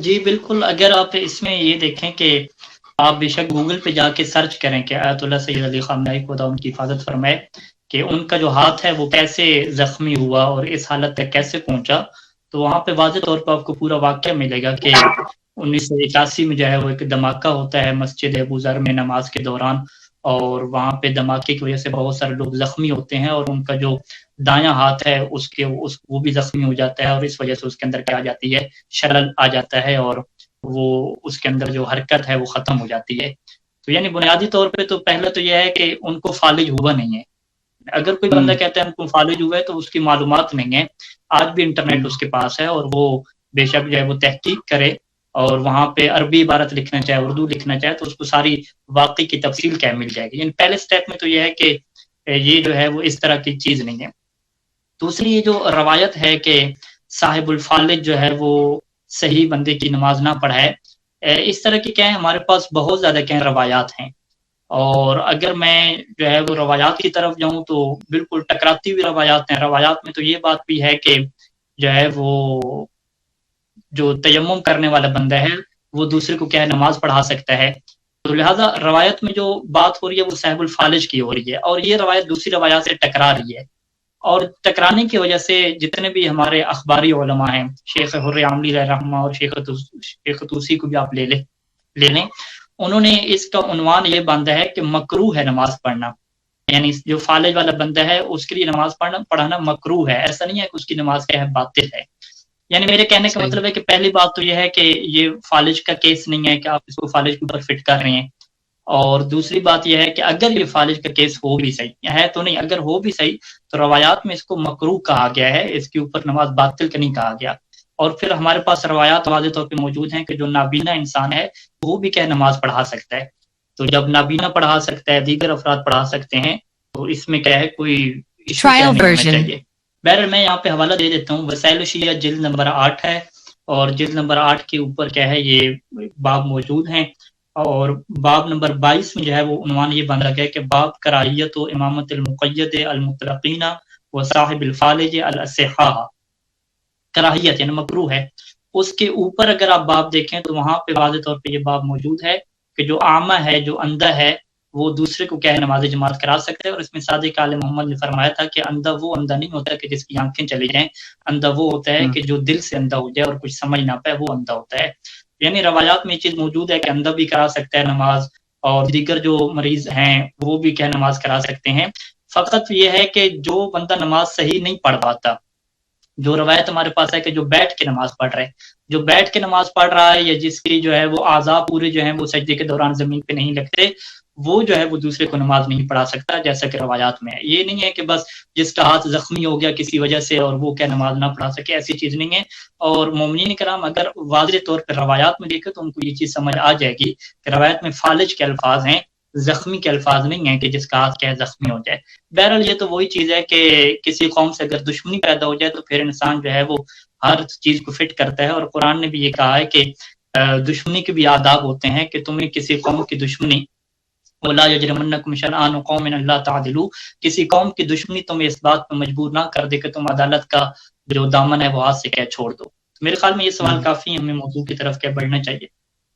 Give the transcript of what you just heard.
جی بالکل، اگر آپ اس میں یہ دیکھیں کہ آپ بے شک گوگل پہ جا کے سرچ کریں کہ آیت اللہ سید علی خامنہئی خدا ان کی حفاظت فرمائے کہ ان کا جو ہاتھ ہے وہ کیسے زخمی ہوا اور اس حالت تک کیسے پہنچا، تو وہاں پہ واضح طور پہ آپ کو پورا واقعہ ملے گا کہ 1981 میں جو ہے وہ ایک دھماکہ ہوتا ہے مسجد ابو ذر میں نماز کے دوران، اور وہاں پہ دھماکے کی وجہ سے بہت سارے لوگ زخمی ہوتے ہیں، اور ان کا جو دایاں ہاتھ ہے وہ بھی زخمی ہو جاتا ہے، اور اس وجہ سے اس کے اندر کیا آ جاتی ہے، شلل آ جاتا ہے، اور وہ اس کے اندر جو حرکت ہے وہ ختم ہو جاتی ہے۔ تو یعنی بنیادی طور پہ تو پہلے تو یہ ہے کہ ان کو فالج ہوا نہیں ہے۔ اگر کوئی بندہ کہتا ہے ان کو فالج ہوا ہے تو اس کی معلومات نہیں ہے، آج بھی انٹرنیٹ اس کے پاس ہے، اور وہ بے شک جو ہے وہ تحقیق کرے، اور وہاں پہ عربی عبارت لکھنا چاہے اردو لکھنا چاہے تو اس کو ساری واقعی کی تفصیل کیا مل جائے گی۔ یعنی پہلے سٹیپ میں تو یہ ہے کہ یہ جو ہے وہ اس طرح کی چیز نہیں ہے۔ دوسری یہ جو روایت ہے کہ صاحب الفالج جو ہے وہ صحیح بندے کی نماز نہ پڑھائے، اس طرح کی کیا ہے ہمارے پاس بہت زیادہ کیا روایات ہیں، اور اگر میں جو ہے وہ روایات کی طرف جاؤں تو بالکل ٹکراتی ہوئی روایات ہیں۔ روایات میں تو یہ بات بھی ہے کہ جو ہے وہ جو تیمم کرنے والا بندہ ہے وہ دوسرے کو کیا ہے نماز پڑھا سکتا ہے، تو لہٰذا روایت میں جو بات ہو رہی ہے وہ صاحب الفالج کی ہو رہی ہے، اور یہ روایت دوسری روایات سے ٹکرا رہی ہے، اور ٹکرانے کی وجہ سے جتنے بھی ہمارے اخباری علماء ہیں، شیخ حر عاملی علیہ رحمہ اور شیخ طوسی کو بھی آپ لے لیں، انہوں نے اس کا عنوان یہ باندھا ہے کہ مکروہ ہے نماز پڑھنا، یعنی جو فالج والا بندہ ہے اس کے لیے نماز پڑھانا مکروہ ہے، ایسا نہیں ہے کہ اس کی نماز کیا ہے باطل ہے۔ یعنی میرے کہنے کا مطلب ہے کہ پہلی بات تو یہ ہے کہ یہ فالج کا کیس نہیں ہے کہ آپ اس کو فالج کے اوپر فٹ کر رہے ہیں، اور دوسری بات یہ ہے کہ اگر یہ فالج کا کیس ہو بھی صحیح ہے تو نہیں، اگر ہو بھی صحیح تو روایات میں اس کو مکروہ کہا گیا ہے، اس کے اوپر نماز باطل کا نہیں کہا گیا۔ اور پھر ہمارے پاس روایات واضح طور پہ موجود ہیں کہ جو نابینا انسان ہے وہ بھی کیا نماز پڑھا سکتا ہے، تو جب نابینا پڑھا سکتا ہے، دیگر افراد پڑھا سکتے ہیں، تو اس میں کیا ہے کوئی ایشو کیا نہیں ہونا چاہیے۔ بہرحال میں یہاں پہ حوالہ دے دیتا ہوں، وسائل الشیعہ جلد نمبر 8 ہے، اور جلد نمبر 8 کے اوپر کیا ہے یہ باب موجود ہیں، اور باب نمبر 22 میں جو ہے وہ عنوان یہ باندھا گیا کہ باب کراہیت و امامت المقید المطلقین و صاحب الفالج الاصحاء، کراہیت یعنی مکروہ ہے۔ اس کے اوپر اگر آپ باب دیکھیں تو وہاں پہ واضح طور پہ یہ باب موجود ہے کہ جو عامہ ہے، جو اندھا ہے، وہ دوسرے کو کیا ہے نماز جماعت کرا سکتے ہیں، اور اس میں صادق آل محمد نے فرمایا تھا کہ اندھا وہ اندھا نہیں ہوتا کہ جس کی آنکھیں چلی جائیں، اندھا وہ ہوتا ہے کہ جو دل سے اندھا ہو جائے اور کچھ سمجھ نہ پائے، وہ اندھا ہوتا ہے۔ یعنی روایات میں یہ چیز موجود ہے کہ اندھا بھی کرا سکتا ہے نماز، اور دیگر جو مریض ہیں وہ بھی کیا نماز کرا سکتے ہیں۔ فقط یہ ہے کہ جو بندہ نماز صحیح نہیں پڑھ پاتا، جو روایت ہمارے پاس ہے کہ جو بیٹھ کے نماز پڑھ رہے، جو بیٹھ کے نماز پڑھ رہا ہے، یا جس کی جو ہے وہ اعضاء پورے جو ہیں وہ سجدے کے دوران زمین پہ نہیں لگتے، وہ جو ہے وہ دوسرے کو نماز نہیں پڑھا سکتا، جیسا کہ روایات میں ہے۔ یہ نہیں ہے کہ بس جس کا ہاتھ زخمی ہو گیا کسی وجہ سے اور وہ کیا نماز نہ پڑھا سکے، ایسی چیز نہیں ہے۔ اور مومنین کرام اگر واضح طور پہ روایات میں دیکھیں تو ان کو یہ چیز سمجھ آ جائے گی کہ روایت میں فالج کے الفاظ ہیں، زخمی کے الفاظ نہیں ہیں کہ جس کا ہاتھ کیا ہے زخمی ہو جائے۔ بہرحال یہ تو وہی چیز ہے کہ کسی قوم سے اگر دشمنی پیدا ہو جائے تو پھر انسان جو ہے وہ ہر چیز کو فٹ کرتا ہے، اور قرآن نے بھی یہ کہا ہے کہ دشمنی کے بھی آداب ہوتے ہیں کہ تمہیں کسی قوم کی دشمنی وَلَا يَجْرِمَنَّكُمْ شَنَآنُ قَوْمٍ أَلَّا تَعْدِلُوا، کسی قوم کی دشمنی تمہیں اس بات پہ مجبور نہ کر دے کہ تم عدالت کا جو دامن ہے وہ ہاتھ سے کیا چھوڑ دو۔ میرے خیال میں یہ سوال کافی ہمیں موضوع کی طرف کیا بڑھنا چاہیے۔